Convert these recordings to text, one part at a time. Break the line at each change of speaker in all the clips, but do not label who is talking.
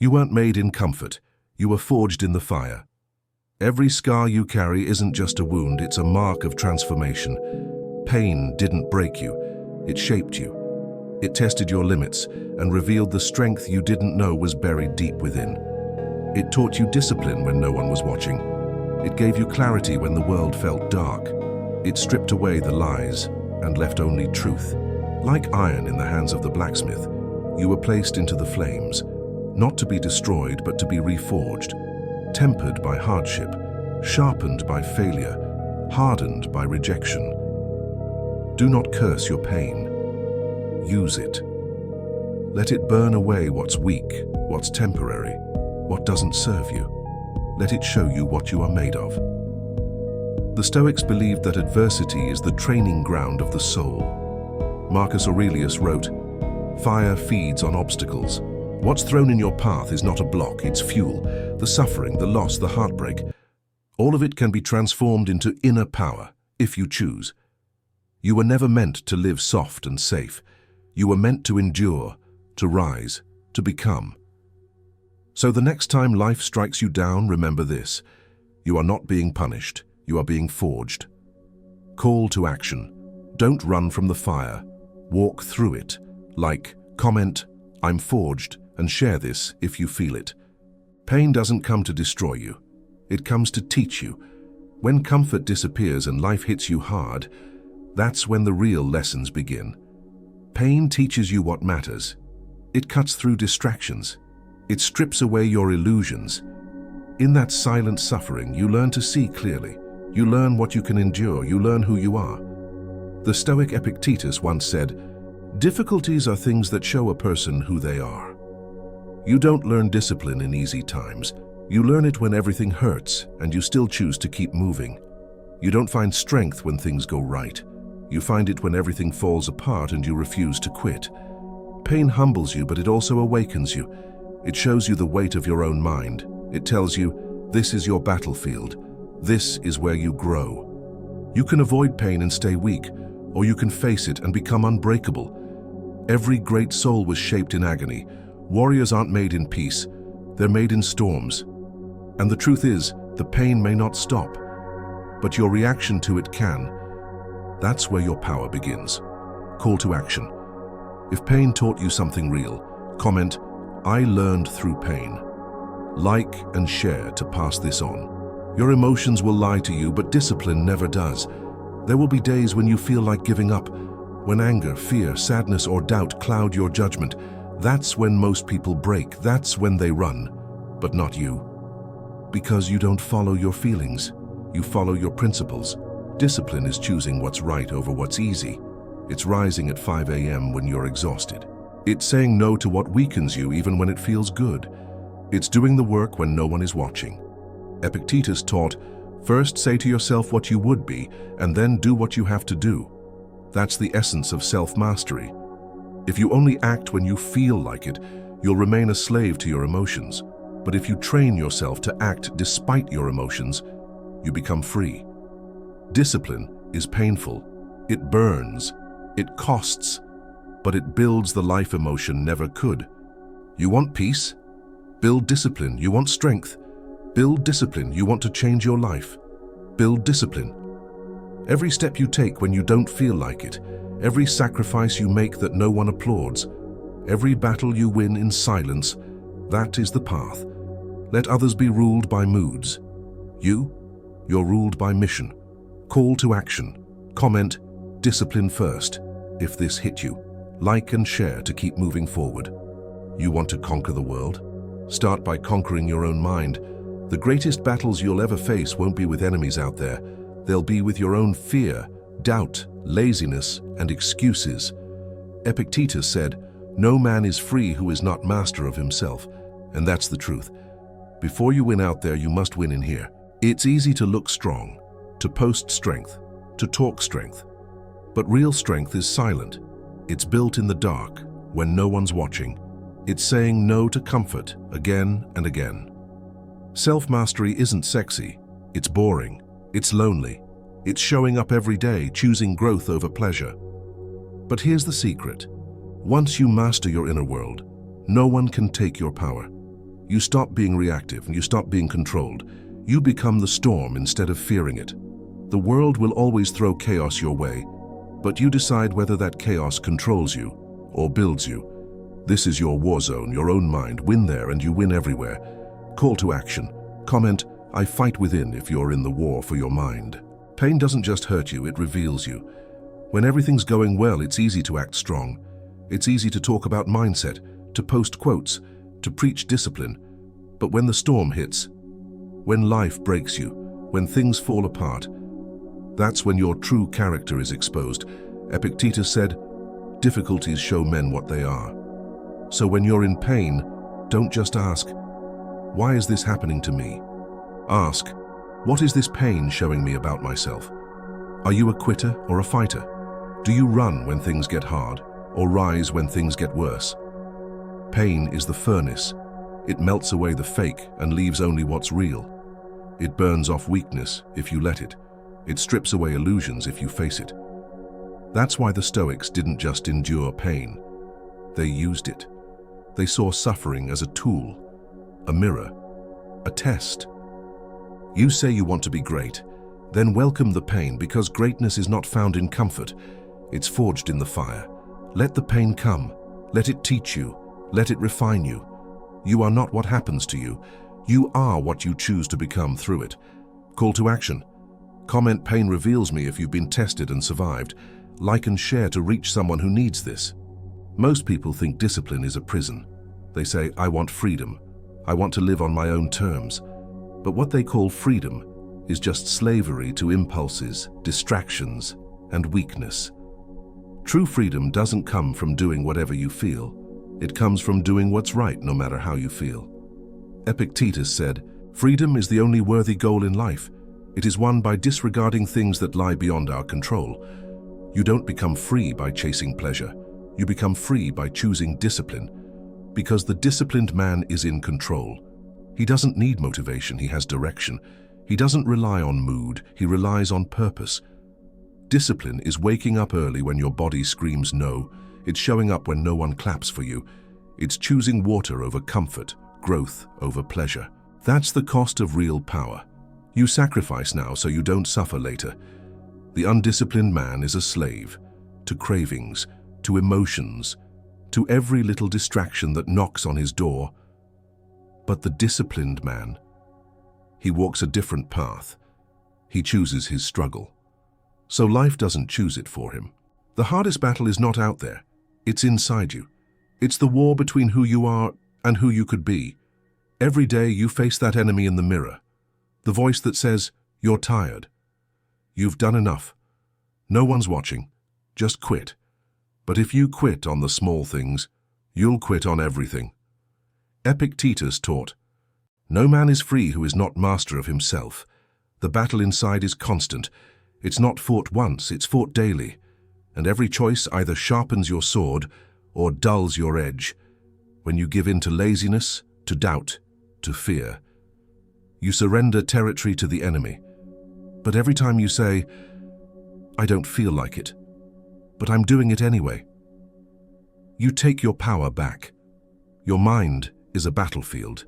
You weren't made in comfort. You were forged in the fire. Every scar you carry isn't just a wound, it's a mark of transformation. Pain didn't break you, it shaped you. It tested your limits and revealed the strength you didn't know was buried deep within. It taught you discipline when no one was watching. It gave you clarity when the world felt dark. It stripped away the lies and left only truth. Like iron in the hands of the blacksmith, you were placed into the flames, not to be destroyed but to be reforged, tempered by hardship, sharpened by failure, hardened by rejection. Do not curse your pain. Use it. Let it burn away what's weak, what's temporary, what doesn't serve you. Let it show you what you are made of. The Stoics believed that adversity is the training ground of the soul. Marcus Aurelius wrote, "Fire feeds on obstacles. What's thrown in your path is not a block, it's fuel. The suffering, the loss, the heartbreak. All of it can be transformed into inner power, if you choose. You were never meant to live soft and safe. You were meant to endure, to rise, to become. So the next time life strikes you down, remember this. You are not being punished, you are being forged. Call to action. Don't run from the fire. Walk through it. Like, comment, "I'm forged," and share this if you feel it. Pain doesn't come to destroy you. It comes to teach you. When comfort disappears and life hits you hard, that's when the real lessons begin. Pain teaches you what matters. It cuts through distractions. It strips away your illusions. In that silent suffering, you learn to see clearly. You learn what you can endure. You learn who you are. The Stoic Epictetus once said, "Difficulties are things that show a person who they are." You don't learn discipline in easy times. You learn it when everything hurts and you still choose to keep moving. You don't find strength when things go right. You find it when everything falls apart and you refuse to quit. Pain humbles you, but it also awakens you. It shows you the weight of your own mind. It tells you, this is your battlefield. This is where you grow. You can avoid pain and stay weak, or you can face it and become unbreakable. Every great soul was shaped in agony. Warriors aren't made in peace. They're made in storms. And the truth is, the pain may not stop, but your reaction to it can. That's where your power begins. Call to action. If pain taught you something real, comment, "I learned through pain." Like and share to pass this on. Your emotions will lie to you, but discipline never does. There will be days when you feel like giving up, when anger, fear, sadness, or doubt cloud your judgment. That's when most people break. That's when they run, but not you. Because you don't follow your feelings. You follow your principles. Discipline is choosing what's right over what's easy. It's rising at 5 a.m. when you're exhausted. It's saying no to what weakens you even when it feels good. It's doing the work when no one is watching. Epictetus taught, first say to yourself what you would be, and then do what you have to do. That's the essence of self-mastery. If you only act when you feel like it, you'll remain a slave to your emotions. But if you train yourself to act despite your emotions, you become free. Discipline is painful. It burns. It costs. But it builds the life emotion never could. You want peace? Build discipline. You want strength? Build discipline. You want to change your life? Build discipline. Every step you take when you don't feel like it, every sacrifice you make that no one applauds, every battle you win in silence, that is the path. Let others be ruled by moods. You're ruled by mission. Call to action. Comment, discipline first, if this hit you. Like and share to keep moving forward. You want to conquer the world? Start by conquering your own mind. The greatest battles you'll ever face won't be with enemies out there. They'll be with your own fear, doubt, laziness, and excuses. Epictetus said, "No man is free who is not master of himself." And that's the truth. Before you win out there, you must win in here. It's easy to look strong, to post strength, to talk strength. But real strength is silent. It's built in the dark, when no one's watching. It's saying no to comfort again and again. Self-mastery isn't sexy. It's boring. It's lonely. It's showing up every day, choosing growth over pleasure. But here's the secret. Once you master your inner world, no one can take your power. You stop being reactive and you stop being controlled. You become the storm instead of fearing it. The world will always throw chaos your way, but you decide whether that chaos controls you or builds you. This is your war zone, your own mind. Win there and you win everywhere. Call to action. Comment, "I fight within," if you're in the war for your mind. Pain doesn't just hurt you, it reveals you. When everything's going well, it's easy to act strong. It's easy to talk about mindset, to post quotes, to preach discipline. But when the storm hits, when life breaks you, when things fall apart, that's when your true character is exposed. Epictetus said, "Difficulties show men what they are." So when you're in pain, don't just ask, "Why is this happening to me?" Ask, "What is this pain showing me about myself?" Are you a quitter or a fighter? Do you run when things get hard, or rise when things get worse? Pain is the furnace. It melts away the fake and leaves only what's real. It burns off weakness if you let it. It strips away illusions if you face it. That's why the Stoics didn't just endure pain. They used it. They saw suffering as a tool, a mirror, a test. You say you want to be great, then welcome the pain, because greatness is not found in comfort. It's forged in the fire. Let the pain come. Let it teach you. Let it refine you. You are not what happens to you. You are what you choose to become through it. Call to action. Comment, "Pain reveals me," if you've been tested and survived. Like and share to reach someone who needs this. Most people think discipline is a prison. They say, "I want freedom. I want to live on my own terms." But what they call freedom is just slavery to impulses, distractions, and weakness. True freedom doesn't come from doing whatever you feel. It comes from doing what's right, no matter how you feel. Epictetus said, "Freedom is the only worthy goal in life. It is won by disregarding things that lie beyond our control." You don't become free by chasing pleasure. You become free by choosing discipline. Because the disciplined man is in control. He doesn't need motivation, he has direction. He doesn't rely on mood, he relies on purpose. Discipline is waking up early when your body screams no. It's showing up when no one claps for you. It's choosing water over comfort, growth over pleasure. That's the cost of real power. You sacrifice now so you don't suffer later. The undisciplined man is a slave to cravings, to emotions, to every little distraction that knocks on his door. But the disciplined man, he walks a different path. He chooses his struggle. So life doesn't choose it for him. The hardest battle is not out there. It's inside you. It's the war between who you are and who you could be. Every day you face that enemy in the mirror. The voice that says, "You're tired. You've done enough. No one's watching. Just quit." But if you quit on the small things, you'll quit on everything. Epictetus taught, "No man is free who is not master of himself." The battle inside is constant. It's not fought once, it's fought daily. And every choice either sharpens your sword or dulls your edge. When you give in to laziness, to doubt, to fear, you surrender territory to the enemy. But every time you say, "I don't feel like it, but I'm doing it anyway," you take your power back. Your mind is a battlefield.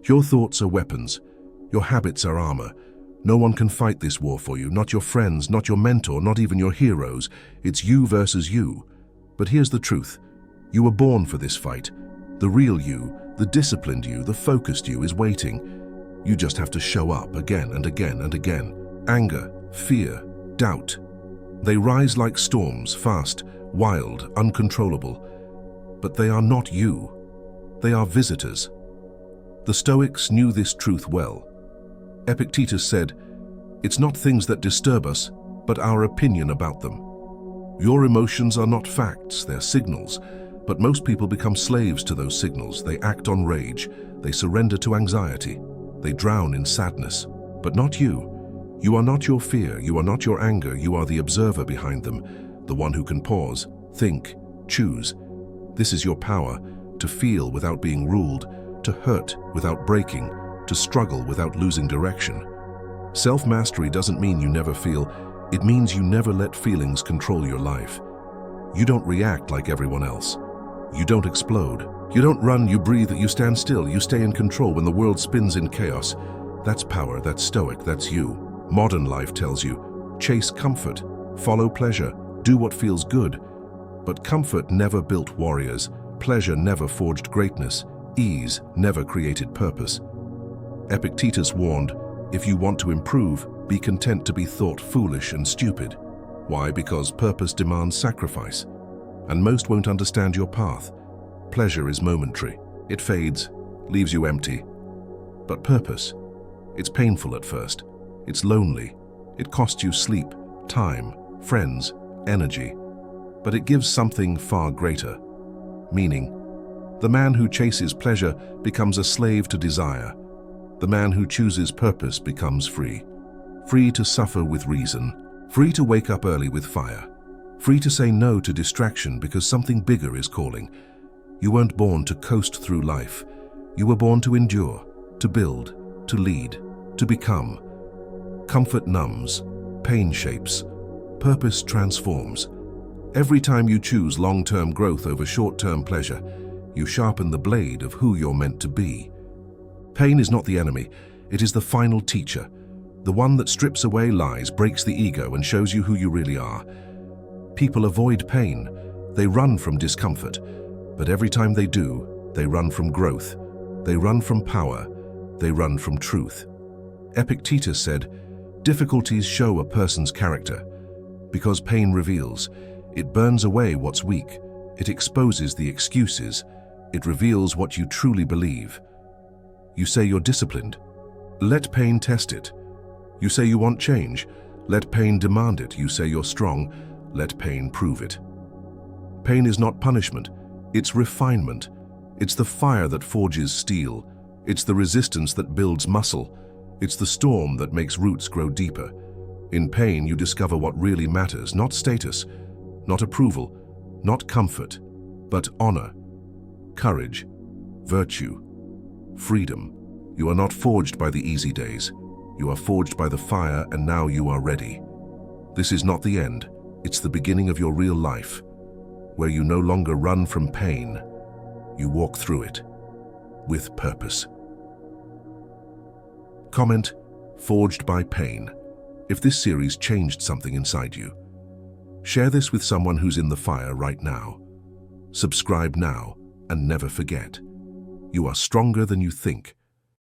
Your thoughts are weapons. Your habits are armor. No one can fight this war for you, not your friends, not your mentor, not even your heroes. It's you versus you. But here's the truth. You were born for this fight. The real you, the disciplined you, the focused you is waiting. You just have to show up again and again and again. Anger, fear, doubt. They rise like storms, fast, wild, uncontrollable. But they are not you. They are visitors. The Stoics knew this truth well. Epictetus said, "It's not things that disturb us, but our opinion about them." Your emotions are not facts, they're signals. But most people become slaves to those signals. They act on rage. They surrender to anxiety. They drown in sadness. But not you. You are not your fear. You are not your anger. You are the observer behind them, the one who can pause, think, choose. This is your power, to feel without being ruled, to hurt without breaking, to struggle without losing direction. Self-mastery doesn't mean you never feel. It means you never let feelings control your life. You don't react like everyone else. You don't explode. You don't run, you breathe, you stand still, you stay in control when the world spins in chaos. That's power, that's stoic, that's you. Modern life tells you, chase comfort, follow pleasure, do what feels good. But comfort never built warriors, pleasure never forged greatness, ease never created purpose. Epictetus warned, if you want to improve, be content to be thought foolish and stupid. Why? Because purpose demands sacrifice. And most won't understand your path. Pleasure is momentary. It fades, leaves you empty. But purpose, it's painful at first. It's lonely. It costs you sleep, time, friends, energy. But it gives something far greater. Meaning. The man who chases pleasure becomes a slave to desire. The man who chooses purpose becomes free. Free to suffer with reason. Free to wake up early with fire. Free to say no to distraction because something bigger is calling. You weren't born to coast through life. You were born to endure, to build, to lead, to become. Comfort numbs, pain shapes, purpose transforms. Every time you choose long-term growth over short-term pleasure, you sharpen the blade of who you're meant to be. Pain is not the enemy, it is the final teacher. The one that strips away lies, breaks the ego, and shows you who you really are. People avoid pain. They run from discomfort. But every time they do, they run from growth. They run from power. They run from truth. Epictetus said, difficulties show a person's character. Because pain reveals. It burns away what's weak. It exposes the excuses. It reveals what you truly believe. You say you're disciplined. Let pain test it. You say you want change. Let pain demand it. You say you're strong. Let pain prove it. Pain is not punishment. It's refinement. It's the fire that forges steel. It's the resistance that builds muscle. It's the storm that makes roots grow deeper. In pain, you discover what really matters, not status, not approval, not comfort, but honor, courage, virtue, freedom. You are not forged by the easy days. You are forged by the fire, and now you are ready. This is not the end. It's the beginning of your real life, where you no longer run from pain. You walk through it with purpose. Comment, forged by pain. If this series changed something inside you, share this with someone who's in the fire right now. Subscribe now and never forget. You are stronger than you think.